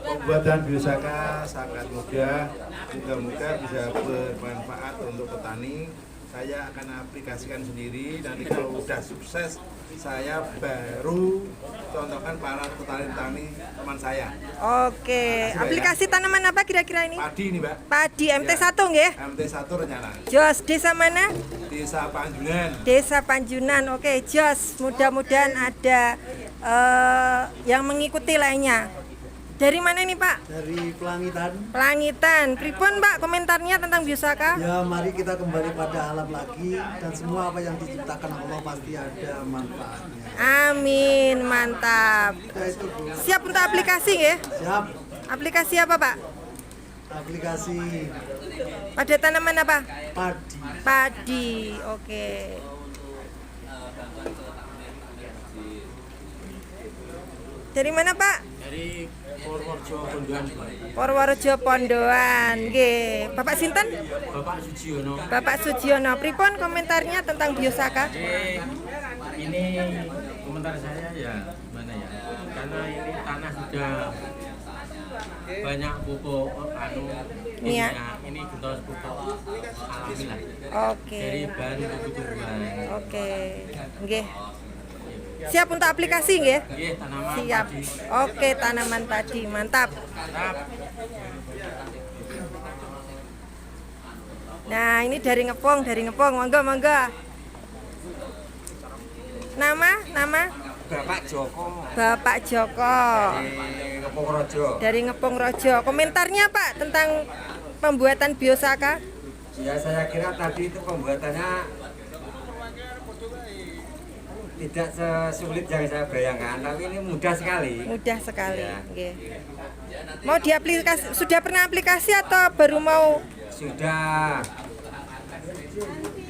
[SPEAKER 10] Pembuatan biosaka sangat mudah, moga-moga bisa bermanfaat untuk petani. Saya akan aplikasikan sendiri, nanti kalau sudah sukses saya baru contohkan para petani-petani teman saya.
[SPEAKER 6] Oke, aplikasi tanaman apa kira-kira ini?
[SPEAKER 10] Padi ini Mbak.
[SPEAKER 6] Padi MT1 nggih?
[SPEAKER 10] MT1 rencana.
[SPEAKER 6] Jos, desa mana?
[SPEAKER 10] Desa Panjunan.
[SPEAKER 6] Desa Panjunan. Oke, Jos. Mudah-mudahan ada yang mengikuti lainnya. Dari mana nih Pak?
[SPEAKER 11] Dari Pelangitan.
[SPEAKER 6] Pelangitan. Pripun Pak komentarnya tentang biosaka?
[SPEAKER 11] Ya, mari kita kembali pada alam lagi dan semua apa yang diciptakan Allah pasti ada manfaatnya.
[SPEAKER 6] Amin, mantap.
[SPEAKER 11] Ya, itu, Bu.
[SPEAKER 6] Siap untuk aplikasi nggih?
[SPEAKER 11] Siap.
[SPEAKER 6] Aplikasi apa Pak?
[SPEAKER 11] Aplikasi
[SPEAKER 6] Pada tanaman apa?
[SPEAKER 11] padi.
[SPEAKER 6] Padi. Oke. Dari mana Pak?
[SPEAKER 4] Dari Purworejo Pondoan.
[SPEAKER 6] Purworejo Pondoan. Nggih. Bapak sinten?
[SPEAKER 4] Bapak Sujiono.
[SPEAKER 6] Bapak Sujiono. Pripun komentarnya tentang biosaka?
[SPEAKER 4] Ini komentar saya ya gimana ya? Karena ini tanah sudah banyak pupuk
[SPEAKER 6] Iya.
[SPEAKER 4] ini gentos pupuk alami lah.
[SPEAKER 6] Oke.
[SPEAKER 4] Dari bahan untuk tumbuhan.
[SPEAKER 6] Oke. Nggih. Siap untuk aplikasi nggih?
[SPEAKER 4] Nggih, tanaman
[SPEAKER 6] Siap.
[SPEAKER 4] padi.
[SPEAKER 6] Oke, tanaman padi. Mantap.
[SPEAKER 4] Mantap.
[SPEAKER 6] Nah, ini dari Ngepong. Monggo, monggo. Nama?
[SPEAKER 3] Bapak Joko
[SPEAKER 6] Bapak Joko.
[SPEAKER 3] di Ngepung
[SPEAKER 6] Dari Ngepong Rojo. Komentarnya Pak tentang pembuatan biosaka?
[SPEAKER 3] Ya, saya kira tadi itu pembuatannya tidak sesulit yang saya bayangkan, tapi ini mudah sekali.
[SPEAKER 6] Mudah sekali.
[SPEAKER 3] Ya.
[SPEAKER 6] Nggih. Mau diaplikasi, sudah pernah aplikasi atau baru mau?
[SPEAKER 3] Sudah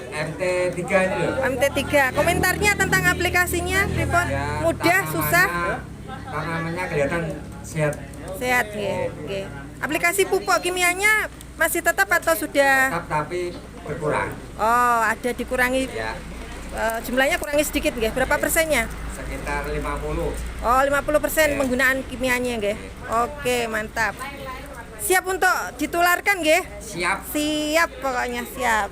[SPEAKER 3] MT3 itu loh.
[SPEAKER 6] MT3. Komentarnya tentang aplikasinya, pripun?
[SPEAKER 3] Ya,
[SPEAKER 6] Mudah, susah?
[SPEAKER 3] Tanamannya kelihatan sehat.
[SPEAKER 6] Sehat nggih. Nggih. Aplikasi pupuk kimianya masih tetap atau sudah?
[SPEAKER 3] Tetap tapi berkurang.
[SPEAKER 6] Oh, ada dikurangi.
[SPEAKER 3] Ya,
[SPEAKER 6] Jumlahnya kurangi sedikit nggih. Berapa persennya?
[SPEAKER 3] sekitar 50.
[SPEAKER 6] Oh, 50% penggunaan kimianya nggih. Oke, mantap. Siap untuk ditularkan nggih?
[SPEAKER 3] Siap.
[SPEAKER 6] Siap pokoknya siap.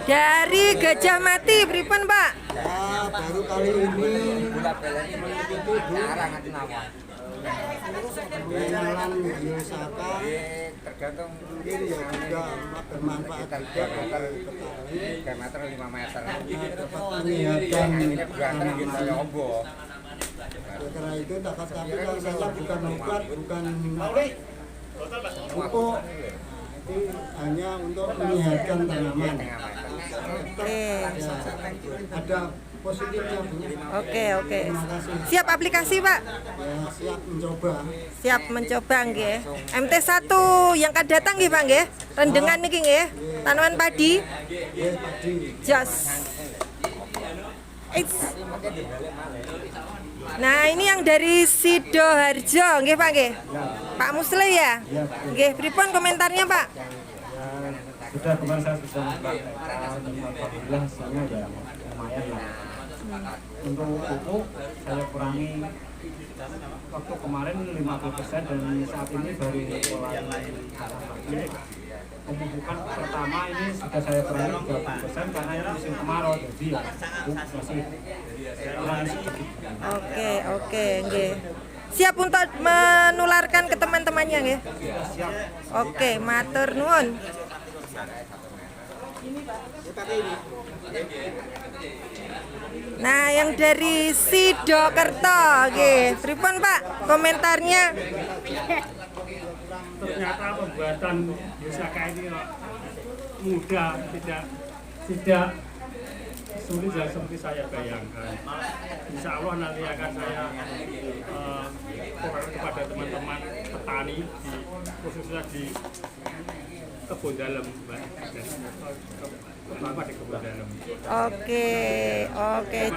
[SPEAKER 6] Dari Gajah Mati, pripun Pak?
[SPEAKER 11] Ya, baru kali ini pengenalan biosaka
[SPEAKER 3] Tergantung
[SPEAKER 11] mungkin ya juga bermanfaat juga bagi petani.
[SPEAKER 3] 3 meter 5 meter.
[SPEAKER 11] Dapat menyehatkan tanaman.
[SPEAKER 3] Lombok.
[SPEAKER 11] Karena itu dapat tapi kan saya bukan obat, bukan pupuk. Itu hanya untuk menyehatkan tanaman.
[SPEAKER 6] Oke.
[SPEAKER 11] Ya, ada positifnya Bu.
[SPEAKER 6] Oke.
[SPEAKER 11] Terima kasih.
[SPEAKER 6] Siap aplikasi Pak?
[SPEAKER 11] Ya, siap mencoba.
[SPEAKER 6] Siap mencoba nggih. MT1 yang akan datang nggih Pak nggih. Rendengan niki nggih. Tanaman padi.
[SPEAKER 11] Ya, padi.
[SPEAKER 6] Jos. Nah, ini yang dari Sidoarjo nggih Pak nggih. Pak Musli ya? Nggih, pripun komentarnya Pak?
[SPEAKER 9] Sudah kemarin saya sudah membuka alhamdulillah hasilnya ya lumayan lah. Untuk pupuk saya kurangi waktu kemarin 50% dan saat ini baru mulai lagi. Pemupukan pertama ini sudah saya kurangi 30% karena ini musim kemarau jadi ya masih kurangi sedikit.
[SPEAKER 6] Oke, nggih. Siap untuk menularkan ke teman-temannya nggih?
[SPEAKER 9] Siap.
[SPEAKER 6] Oke, matur nuwun. Nah, yang dari Sidokerto nggih. Pripun Pak komentarnya?
[SPEAKER 9] Ternyata pembuatan biosaka ini mudah, tidak sulit yang seperti saya bayangkan. Insya Allah nanti akan saya fokus kepada teman-teman petani khususnya di kebun dalam, Mbak. Terutama di kebun dalam.
[SPEAKER 6] Oke,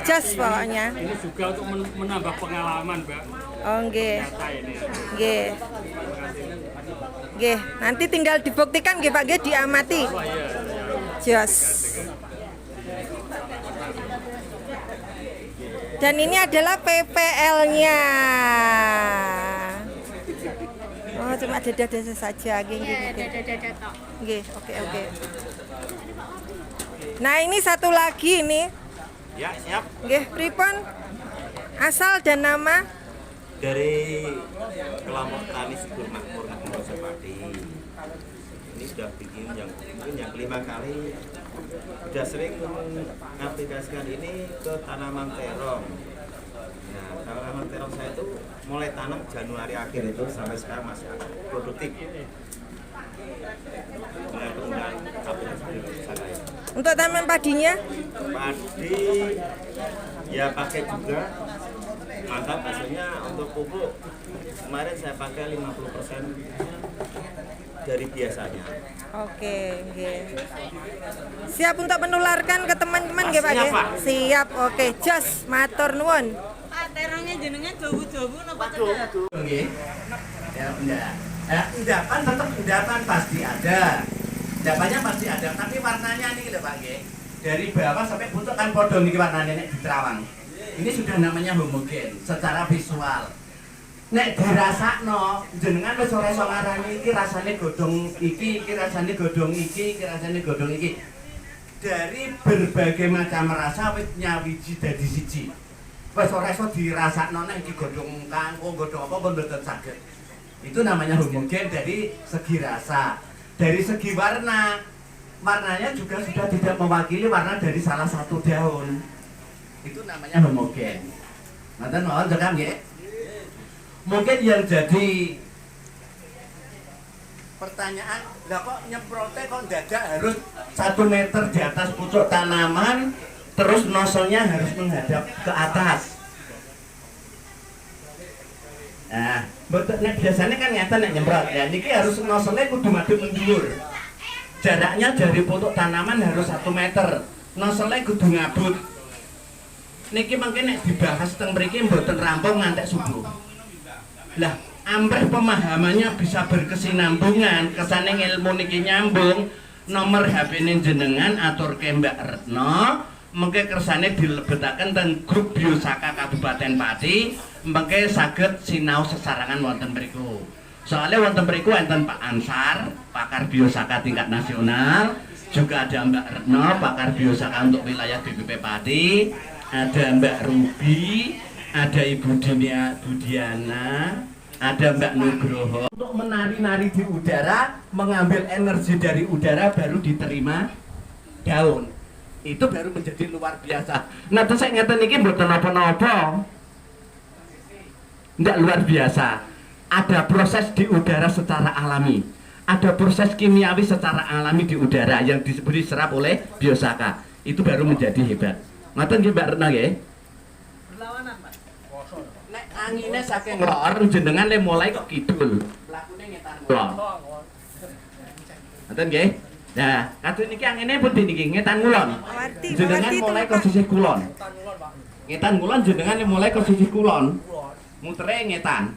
[SPEAKER 6] jos pokoknya.
[SPEAKER 9] Ini juga untuk menambah pengalaman, Mbak.
[SPEAKER 6] Oh, nggih.
[SPEAKER 9] Nyata ini.
[SPEAKER 6] Nggih. Nggih, nanti tinggal dibuktikan nggih Pak, nggih diamati.
[SPEAKER 9] Oh iya.
[SPEAKER 6] Jos. Dan ini adalah PPL-nya. Oh, cuma dada-dada saja. Nggih, oke. Nah, ini satu lagi ini.
[SPEAKER 3] Ya, siap.
[SPEAKER 6] Nggih, pripun? Asal dan nama?
[SPEAKER 3] Dari kelompok tani subur makmur Negoro Sepati. Ini sudah bikin mungkin yang kelima kali. Sudah sering mengaplikasikan ini ke tanaman terong. Nah, tanaman terong saya itu mulai tanam Januari akhir itu sampai sekarang masih produktif. Dengan penggunaan aplikasi saya.
[SPEAKER 6] Untuk tanaman padinya?
[SPEAKER 3] Padi ya pakai juga. Mantap hasilnya untuk pupuk. Kemarin saya pakai 50% dari biasanya.
[SPEAKER 6] Oke, nggih. Siap untuk menularkan ke teman-teman nggih Pak?
[SPEAKER 3] Siap, Pak.
[SPEAKER 6] Siap. Oke, jos matur nuwun.
[SPEAKER 8] Pak, terongnya jenengan jowo-jowo napa cedhak?
[SPEAKER 2] Nggih. Ya, enggak. Endapan tetap endapan pasti ada. Endapannya pasti ada, tapi warnanya nih lho Pak nggih. Dari bawah sampai pucuk kan padha niki warnane nek di terawang. Ini sudah namanya homogen secara visual. Nek dirasakno jenengan wis ora iso ngarani iki rasane godhong iki rasane godhong iki rasane godhong iki. Dari berbagai macam rasa wis nyawiji dadi siji. Wis ora iso dirasakno nek iki godhong kangkung, godhong apa pun mboten saged. Itu namanya homogen dari segi rasa. Dari segi warna, warnanya juga sudah tidak mewakili warna dari salah satu daun. Itu namanya homogen. Ngoten mawon tekan nggih. Mungkin yang jadi pertanyaan, lah kok nyemprotnya kok dadak harus 1 meter di atas pucuk tanaman, terus nosolnya harus menghadap ke atas. Nah, nek biasanya kan nyata nek nyemprot ya, niki harus nosolnya kudu madhep mendhuwur. Jaraknya dari pucuk tanaman harus 1 meter. Nosolnya kudu ngabut. Niki mungkin nek dibahas teng mriki mboten rampung ngantek subuh. Lah, amprih pemahamannya bisa berkesinambungan, kesane ilmu niki nyambung. Nomor HP-ne jenengan aturke Mbak Retno, mengke kersane dilebetaken teng grup Biosaka Kabupaten Pati, mengke saged sinau sesarangan wonten mriku. Soalnya wonten mriku enten Pak Ansar, pakar Biosaka tingkat nasional, juga ada Mbak Retno, pakar Biosaka untuk wilayah BPP Pati. Ada Mbak Ruby, ada Ibu Budiana, ada Mbak Nugroho. Untuk menari-nari di udara, mengambil energi dari udara baru diterima daun. Itu baru menjadi luar biasa. Nah, terus saya ngeten iki mboten napa-napa. Ndak luar biasa. Ada proses di udara secara alami. Ada proses kimiawi secara alami di udara yang disebut diserap oleh Biosaka. Itu baru menjadi hebat. Ngoten nggih Mbak Retno nggih.
[SPEAKER 8] Berlawanan, Pak.
[SPEAKER 2] Nek angine saking lor jenengan le mulai kok kidul. Lakune ngetan kulon. Ngoten nggih. Nah, kados niki angine pundi niki ngetan kulon. Jenengan mulai ke sisih kulon. Ngetan kulon jenengan le mulai ke sisih kulon. Mutere ngetan.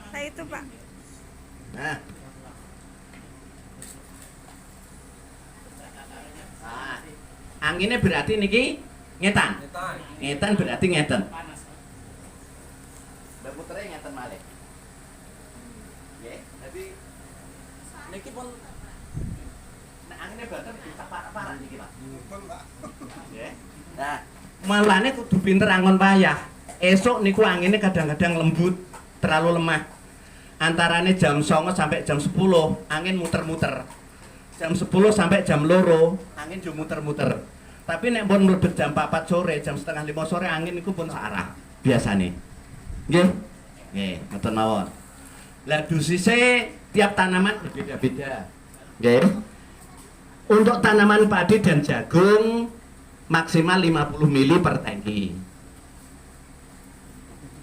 [SPEAKER 6] Nah, itu Pak.
[SPEAKER 2] Nah. Anginnya berarti niki ngetan. Ngetan berarti ngeten. Mbak putere ngeten malih. Nggih, dadi niki pun nek anginnya bater bisa parah-parah niki, Pak. Nggih. Nah, malane kudu pinter angon payah. Esuk niku anginnya kadang-kadang lembut, terlalu lemah. Antarane jam 09.00 sampai jam 10 angin muter-muter. Jam 10 sampai jam 2 angin juga muter-muter. Tapi nek pun mlebet jam 4 sore, jam 4:30 sore angin niku pun searah biasane. Nggih. Nggih, ngoten mawon. Lah dosise tiap tanaman berbeda-beda. Nggih. Untuk tanaman padi dan jagung maksimal 50 mili per tangki.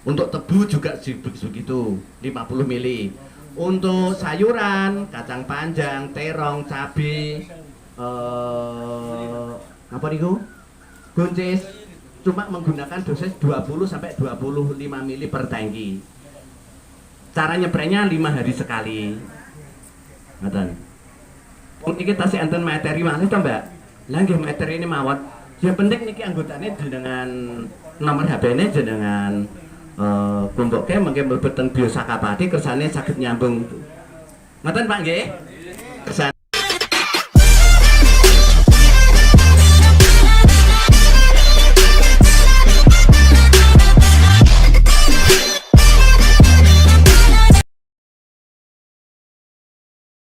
[SPEAKER 2] Untuk tebu juga begitu, 50 mili. Untuk sayuran, kacang panjang, terong, cabai, apa niku? Buncis cuma menggunakan dosis 20 sampai 25 mili per tangki. Cara nyepraynya 5 hari sekali. Ngoten. Niki tasih enten materi malih to, Mbak? Lah nggih materi ini mawon. Ya penting niki anggotane jenengan nomor HP-ne jenengan kumpuke mengke mlebet teng Biosakapati kersane saged nyambung. Ngoten Pak nggih? Kersane